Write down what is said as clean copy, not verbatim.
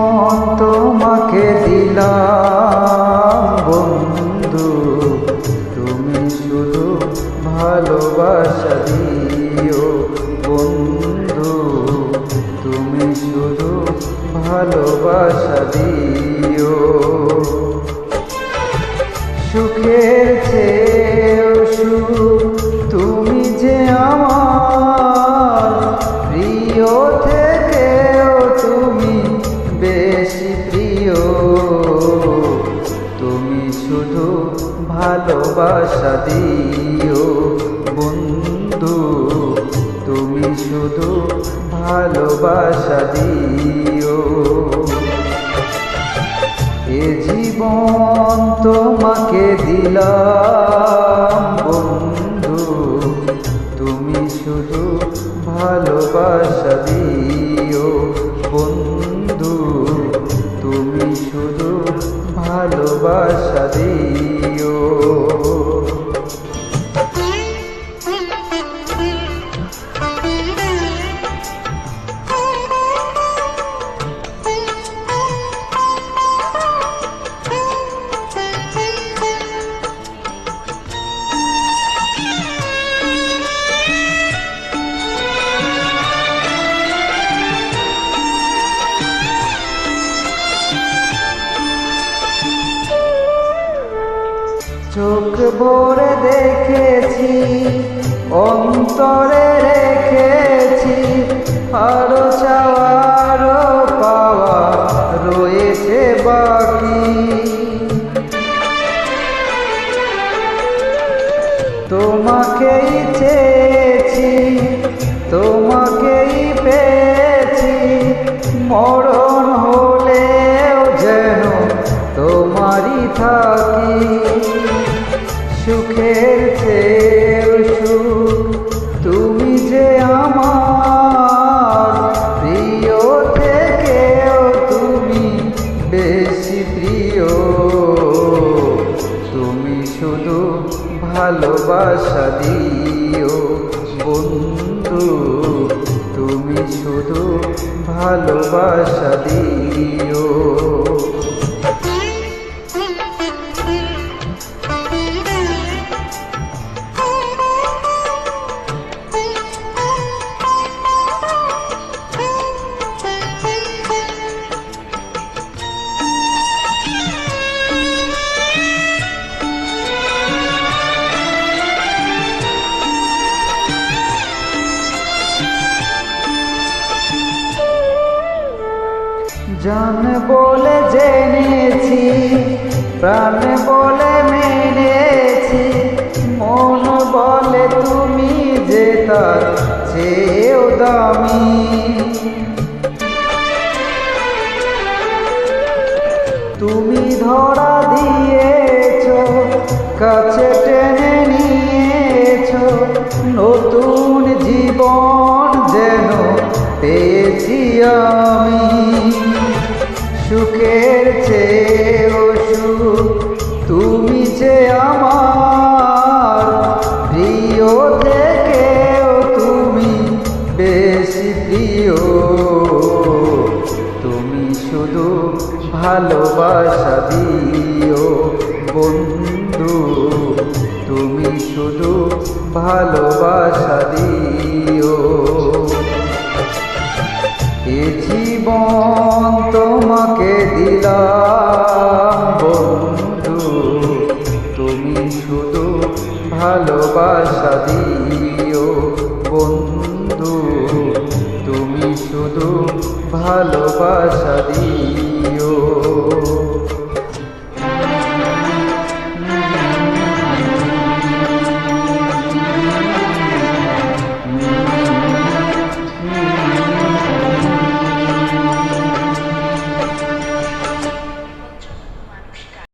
জীবন তোমাকে দিলাম বন্ধু, তুমি শুধু ভালোবাসা দিও বন্ধু, তুমি শুধু ভালোবাসা দিও। সুখের চেয়েও সুখ তুমি যে আমার প্রিয় থেকেও তুমি বেশি প্রিয়, তুমি শুধু ভালোবাসা দিও বন্ধু, তুমি শুধু ভালোবাসা দিও। এ জীবন তোমাকে দিলাম বন্ধু, তুমি শুধু ভালোবাসা দিও বন্ধু, তুমি শুধু ভালোবাসা দিও। চোখ ভরে দেখেছি, অন্তরে রেখেছি, আরো চাওয়ার পাওয়া রয়েছে বাকি। তোমাকেই চেয়েছি, তোমাকেই পেয়েছি, মরণ হলেও যেন তোমারই থাকি। সুখের চেয়েও সুখ তুমি যে আমার প্রিয় থেকেও তুমি বেশি প্রিয়, তুমি শুধু ভালোবাসা দিও বন্ধু, তুমি শুধু ভালোবাসা দিও। জান বলে জেনেছি, প্রাণ বলে মেনেছি, মন বলে তুমি যে তার চেয়েও দামি। তুমি ধরা দিয়েছ, কাছে টেনে নিয়েছ, নতুন জীবন যেন পেয়েছি আমি। সুখের চেয়েও সুখ তুমি যে আমার প্রিয় থেকেও তুমি বেশি প্রিয়, তুমি শুধু ভালোবাসা দিও বন্ধু, তুমি শুধু ভালোবাসা দিও। এ জীবন তোমাকে দিলাম বন্ধু, তুমি শুধু ভালোবাসা দিও বন্ধু, তুমি শুধু ভালোবাসা দিও।